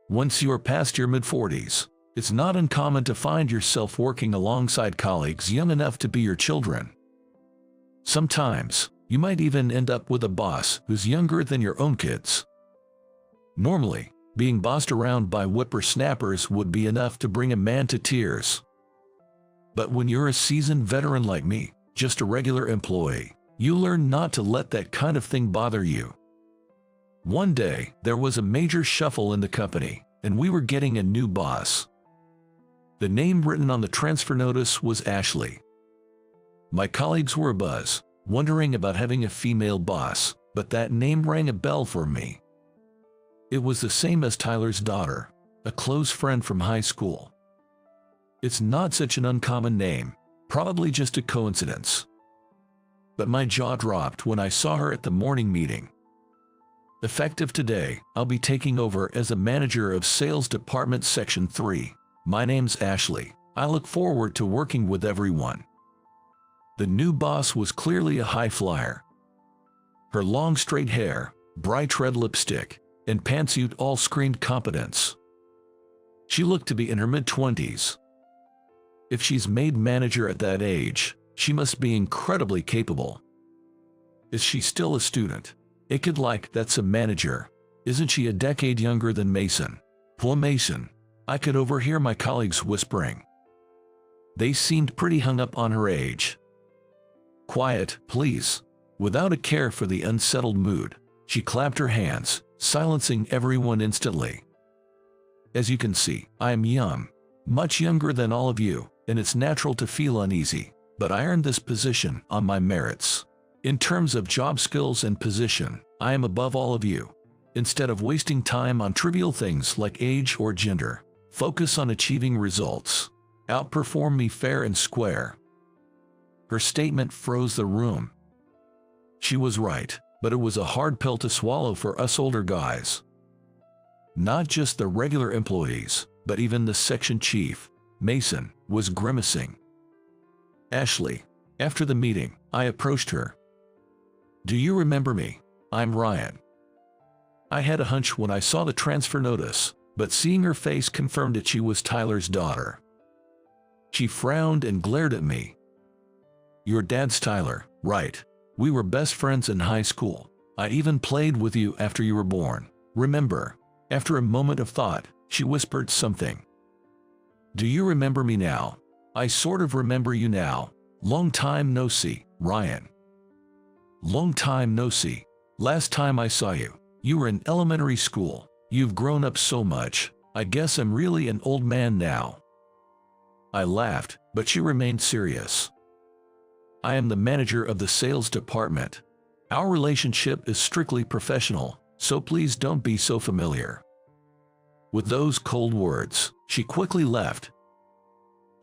Once you are past your mid-40s, it's not uncommon to find yourself working alongside colleagues young enough to be your children. Sometimes, you might even end up with a boss who's younger than your own kids. Normally, being bossed around by whippersnappers would be enough to bring a man to tears. But when you're a seasoned veteran like me, just a regular employee, you learn not to let that kind of thing bother you. One day, there was a major shuffle in the company, and we were getting a new boss. The name written on the transfer notice was Ashley. My colleagues were abuzz, wondering about having a female boss, but that name rang a bell for me. It was the same as Tyler's daughter, a close friend from high school. It's not such an uncommon name, probably just a coincidence. But my jaw dropped when I saw her at the morning meeting. Effective today, I'll be taking over as a manager of Sales Department Section 3. My name's Ashley. I look forward to working with everyone. The new boss was clearly a high flyer. Her long straight hair, bright red lipstick, and pantsuit all screamed competence. She looked to be in her mid-20s. If she's made manager at that age, she must be incredibly capable. Is she still a student? That's a manager. Isn't she a decade younger than Mason? Poor Mason. I could overhear my colleagues whispering. They seemed pretty hung up on her age. Quiet, please. Without a care for the unsettled mood, she clapped her hands, silencing everyone instantly. As you can see, I am young, much younger than all of you, and it's natural to feel uneasy, but I earned this position on my merits. In terms of job skills and position, I am above all of you. Instead of wasting time on trivial things like age or gender, focus on achieving results. Outperform me fair and square. Her statement froze the room. She was right, but it was a hard pill to swallow for us older guys. Not just the regular employees, but even the section chief, Mason, was grimacing. Ashley, after the meeting, I approached her. Do you remember me? I'm Ryan. I had a hunch when I saw the transfer notice, but seeing her face confirmed that she was Tyler's daughter. She frowned and glared at me. Your dad's Tyler, right? We were best friends in high school. I even played with you after you were born. Remember? After a moment of thought, she whispered something. Do you remember me now? I sort of remember you now. Long time no see, Ryan. Long time no see. Last time I saw you, you were in elementary school. You've grown up so much. I guess I'm really an old man now. I laughed, but she remained serious. I am the manager of the sales department. Our relationship is strictly professional, so please don't be so familiar. With those cold words, she quickly left.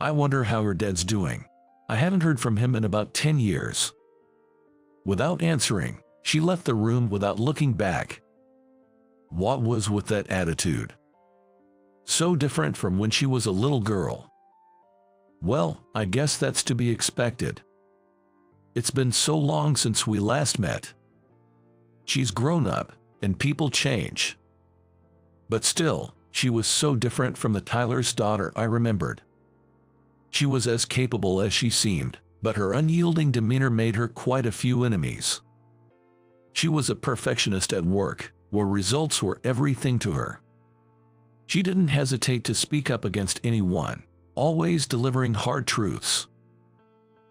I wonder how her dad's doing. I haven't heard from him in about 10 years. Without answering, she left the room without looking back. What was with that attitude? So different from when she was a little girl. Well, I guess that's to be expected. It's been so long since we last met. She's grown up, and people change. But still, she was so different from the Tyler's daughter I remembered. She was as capable as she seemed, but her unyielding demeanor made her quite a few enemies. She was a perfectionist at work, where results were everything to her. She didn't hesitate to speak up against anyone, always delivering hard truths.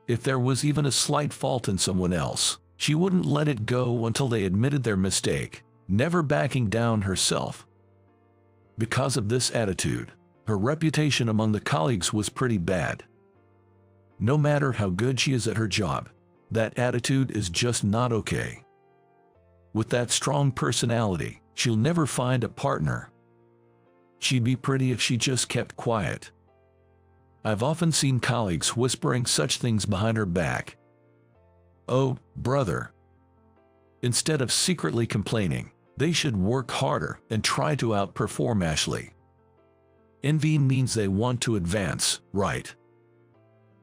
If there was even a slight fault in someone else, she wouldn't let it go until they admitted their mistake, never backing down herself. Because of this attitude, her reputation among the colleagues was pretty bad. No matter how good she is at her job, that attitude is just not okay. With that strong personality, she'll never find a partner. She'd be pretty if she just kept quiet. I've often seen colleagues whispering such things behind her back. Oh, brother. Instead of secretly complaining, they should work harder and try to outperform Ashley. Envy means they want to advance, right?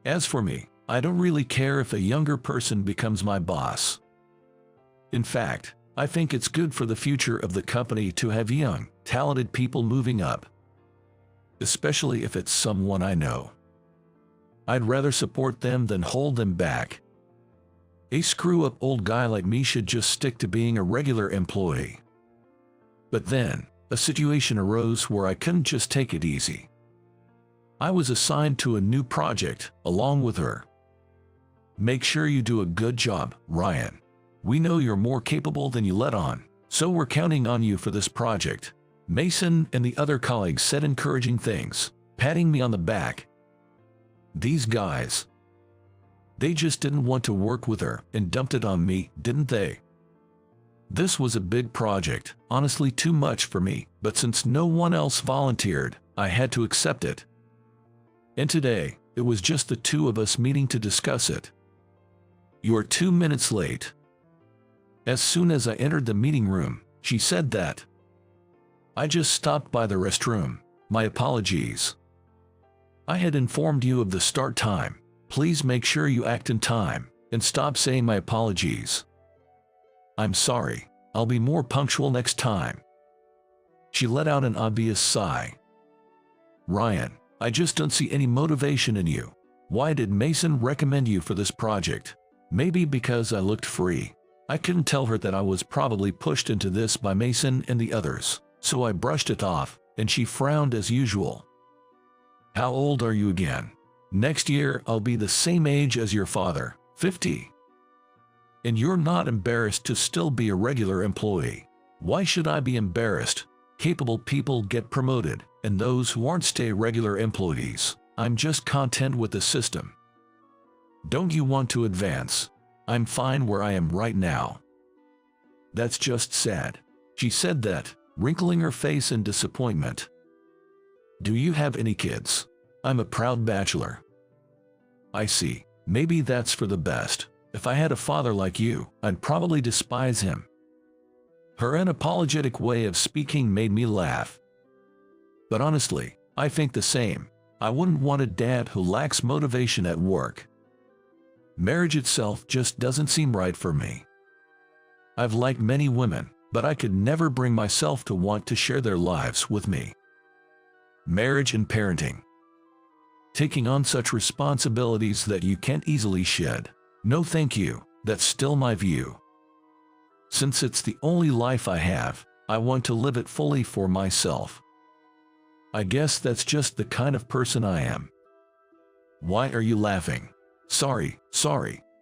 As for me, I don't really care if a younger person becomes my boss. In fact, I think it's good for the future of the company to have young, talented people moving up, especially if it's someone I know. I'd rather support them than hold them back. A screw-up old guy like me should just stick to being a regular employee. But then, a situation arose where I couldn't just take it easy. I was assigned to a new project, along with her. Make sure you do a good job, Ryan. We know you're more capable than you let on, so we're counting on you for this project. Mason and the other colleagues said encouraging things, patting me on the back. These guys, they just didn't want to work with her and dumped it on me, didn't they? This was a big project, honestly too much for me, but since no one else volunteered, I had to accept it. And today, it was just the two of us meeting to discuss it. "You're 2 minutes late." As soon as I entered the meeting room, she said that. "I just stopped by the restroom. My apologies. I had informed you of the start time. Please make sure you act in time, and stop saying my apologies." "I'm sorry. I'll be more punctual next time." She let out an obvious sigh. "Ryan, I just don't see any motivation in you. Why did Mason recommend you for this project?" Maybe because I looked free. I couldn't tell her that I was probably pushed into this by Mason and the others, so I brushed it off, and she frowned as usual. "How old are you again?" "Next year I'll be the same age as your father, 50. And you're not embarrassed to still be a regular employee." "Why should I be embarrassed? Capable people get promoted, and those who aren't stay regular employees. I'm just content with the system." "Don't you want to advance?" "I'm fine where I am right now." "That's just sad." She said that, wrinkling her face in disappointment. "Do you have any kids?" "I'm a proud bachelor." "I see. Maybe that's for the best. If I had a father like you, I'd probably despise him." Her unapologetic way of speaking made me laugh. But honestly, I think the same. I wouldn't want a dad who lacks motivation at work. Marriage itself just doesn't seem right for me. I've liked many women, but I could never bring myself to want to share their lives with me. Marriage and parenting. Taking on such responsibilities that you can't easily shed. No thank you, that's still my view. Since it's the only life I have, I want to live it fully for myself. I guess that's just the kind of person I am. Why are you laughing? Sorry,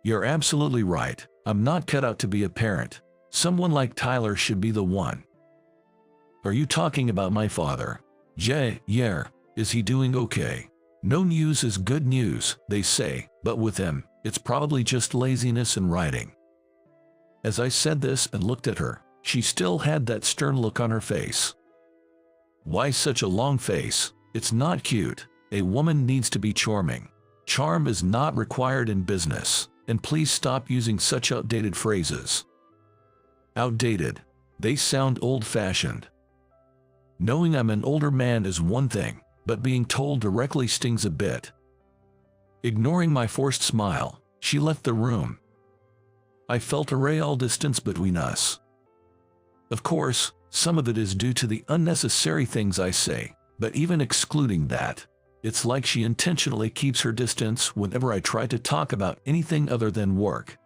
you're absolutely right. I'm not cut out to be a parent. Someone like Tyler should be the one. Are you talking about my father? Yeah, is he doing okay? No news is good news, they say, but with him, it's probably just laziness and writing. As I said this and looked at her, she still had that stern look on her face. Why such a long face? It's not cute. A woman needs to be charming. Charm is not required in business, and please stop using such outdated phrases. Outdated. They sound old-fashioned. Knowing I'm an older man is one thing, but being told directly stings a bit. Ignoring my forced smile, she left the room. I felt a real distance between us. Of course, some of it is due to the unnecessary things I say, but even excluding that, it's like she intentionally keeps her distance whenever I try to talk about anything other than work.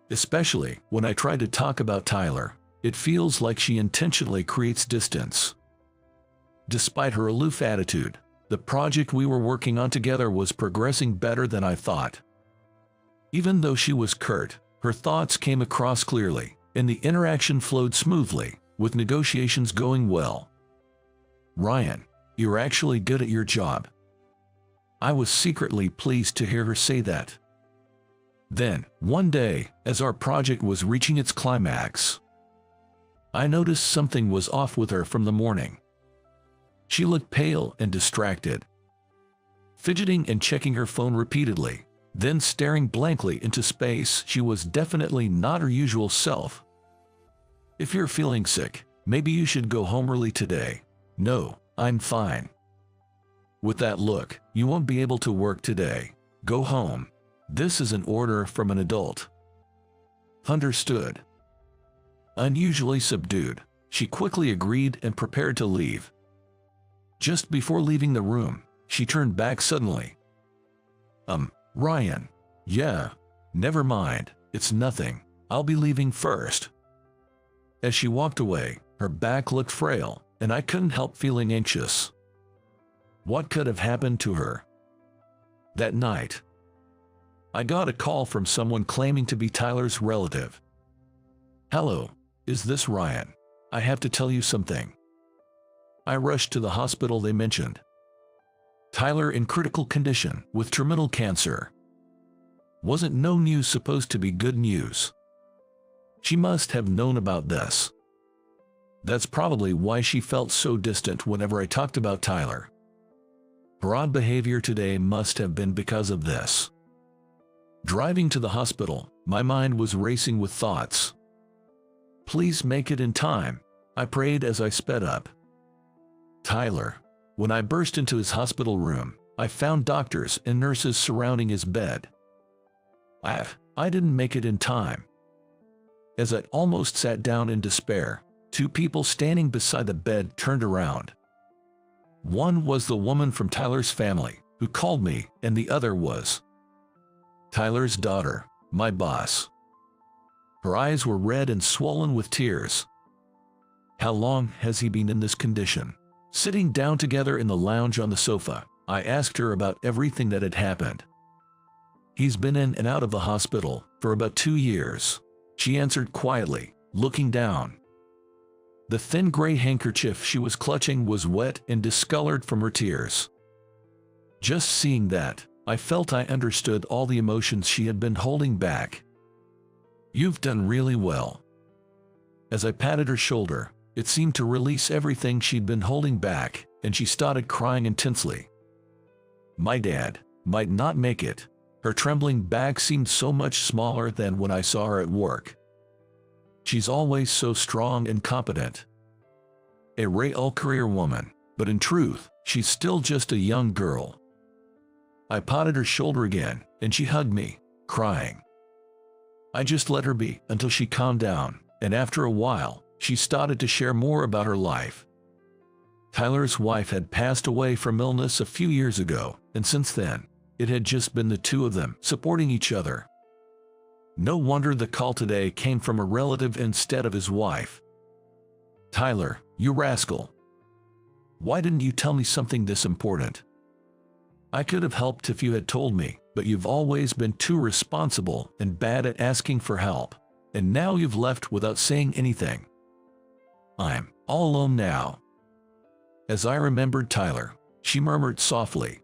Especially when I try to talk about Tyler, it feels like she intentionally creates distance. Despite her aloof attitude, the project we were working on together was progressing better than I thought. Even though she was curt, her thoughts came across clearly, and the interaction flowed smoothly, with negotiations going well. "Ryan, you're actually good at your job." I was secretly pleased to hear her say that. Then, one day, as our project was reaching its climax, I noticed something was off with her from the morning. She looked pale and distracted, fidgeting and checking her phone repeatedly, then staring blankly into space. She was definitely not her usual self. "If you're feeling sick, maybe you should go home early today." "No, I'm fine." "With that look, you won't be able to work today. Go home. This is an order from an adult." "Understood." Unusually subdued, She quickly agreed and prepared to leave. Just before leaving the room, she turned back suddenly. Ryan. Yeah. Never mind, it's nothing. I'll be leaving first. As she walked away, her back looked frail, and I couldn't help feeling anxious. What could have happened to her? That night, I got a call from someone claiming to be Tyler's relative. Hello, is this Ryan? I have to tell you something. I rushed to the hospital they mentioned. Tyler in critical condition with terminal cancer. Wasn't no news supposed to be good news? She must have known about this. That's probably why she felt so distant whenever I talked about Tyler. Her odd behavior today must have been because of this. Driving to the hospital, my mind was racing with thoughts. Please make it in time, I prayed as I sped up. Tyler. When I burst into his hospital room, I found doctors and nurses surrounding his bed. I didn't make it in time. As I almost sat down in despair, two people standing beside the bed turned around. One was the woman from Tyler's family, who called me, and the other was Tyler's daughter, my boss. Her eyes were red and swollen with tears. How long has he been in this condition? Sitting down together in the lounge on the sofa, I asked her about everything that had happened. He's been in and out of the hospital for about 2 years, she answered quietly, looking down. The thin gray handkerchief she was clutching was wet and discolored from her tears. Just seeing that, I felt I understood all the emotions she had been holding back. You've done really well. As I patted her shoulder, it seemed to release everything she'd been holding back, and she started crying intensely. My dad might not make it. Her trembling back seemed so much smaller than when I saw her at work. She's always so strong and competent. A real career woman, but in truth, she's still just a young girl. I patted her shoulder again, and she hugged me, crying. I just let her be until she calmed down, and after a while, she started to share more about her life. Tyler's wife had passed away from illness a few years ago, and since then, it had just been the two of them supporting each other. No wonder the call today came from a relative instead of his wife. Tyler, you rascal. Why didn't you tell me something this important? I could have helped if you had told me, but you've always been too responsible and bad at asking for help, and now you've left without saying anything. I'm all alone now. As I remembered Tyler, she murmured softly.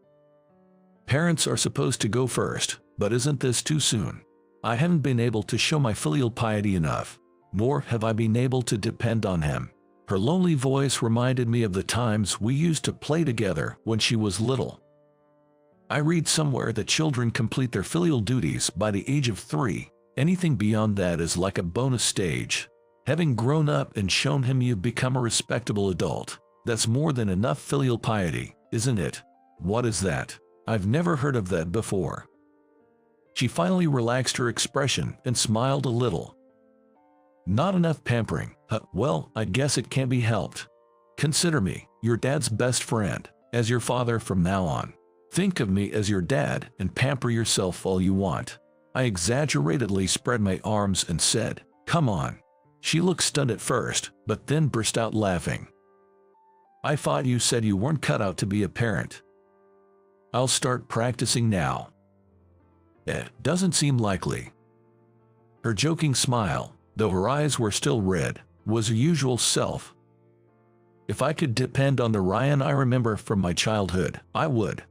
Parents are supposed to go first, but isn't this too soon? I haven't been able to show my filial piety enough, nor have I been able to depend on him. Her lonely voice reminded me of the times we used to play together when she was little. I read somewhere that children complete their filial duties by the age of 3. Anything beyond that is like a bonus stage. Having grown up and shown him you've become a respectable adult, that's more than enough filial piety, isn't it? What is that? I've never heard of that before. She finally relaxed her expression and smiled a little. Not enough pampering. Well, I guess it can't be helped. Consider me your dad's best friend, as your father from now on. Think of me as your dad and pamper yourself all you want. I exaggeratedly spread my arms and said, come on. She looked stunned at first, but then burst out laughing. I thought you said you weren't cut out to be a parent. I'll start practicing now. It doesn't seem likely. Her joking smile, though her eyes were still red, was her usual self. If I could depend on the Ryan I remember from my childhood, I would.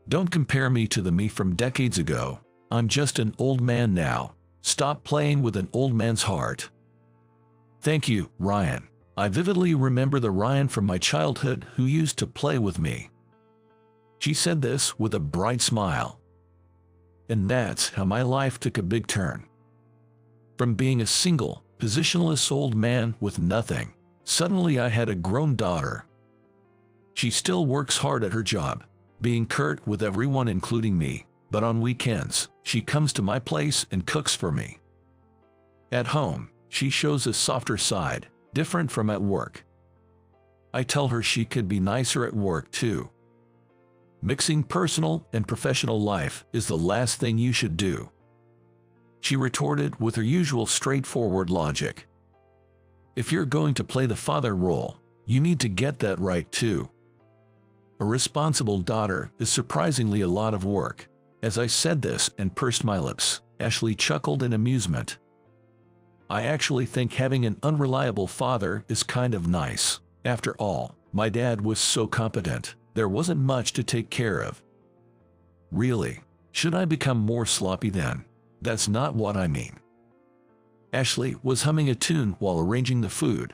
Don't compare me to the me from decades ago. I'm just an old man now. Stop playing with an old man's heart. Thank you, Ryan. I vividly remember the Ryan from my childhood who used to play with me. She said this with a bright smile. And that's how my life took a big turn. From being a single, positionless old man with nothing, suddenly I had a grown daughter. She still works hard at her job, being curt with everyone including me, but on weekends, she comes to my place and cooks for me. At home, she shows a softer side, Different from at work. I tell her she could be nicer at work too. Mixing personal and professional life is the last thing you should do. She retorted with her usual straightforward logic. If you're going to play the father role, you need to get that right too. A responsible daughter is surprisingly a lot of work. As I said this and pursed my lips, Ashley chuckled in amusement. I actually think having an unreliable father is kind of nice. After all, my dad was so competent, there wasn't much to take care of. Really? Should I become more sloppy then? That's not what I mean. Ashley was humming a tune while arranging the food.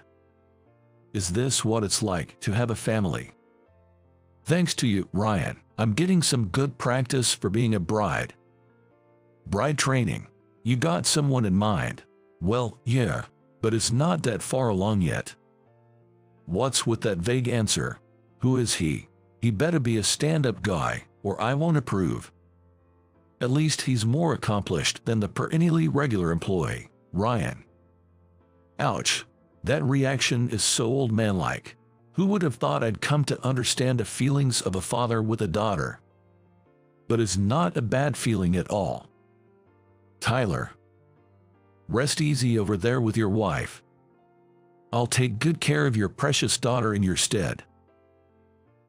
Is this what it's like to have a family? Thanks to you, Ryan, I'm getting some good practice for being a bride. Bride training. You got someone in mind? Well, yeah, but it's not that far along yet. What's with that vague answer? Who is he? He better be a stand-up guy, or I won't approve. At least he's more accomplished than the perennially regular employee, Ryan. Ouch. That reaction is so old man-like. Who would have thought I'd come to understand the feelings of a father with a daughter? But it's not a bad feeling at all. Tyler. Rest easy over there with your wife. I'll take good care of your precious daughter in your stead.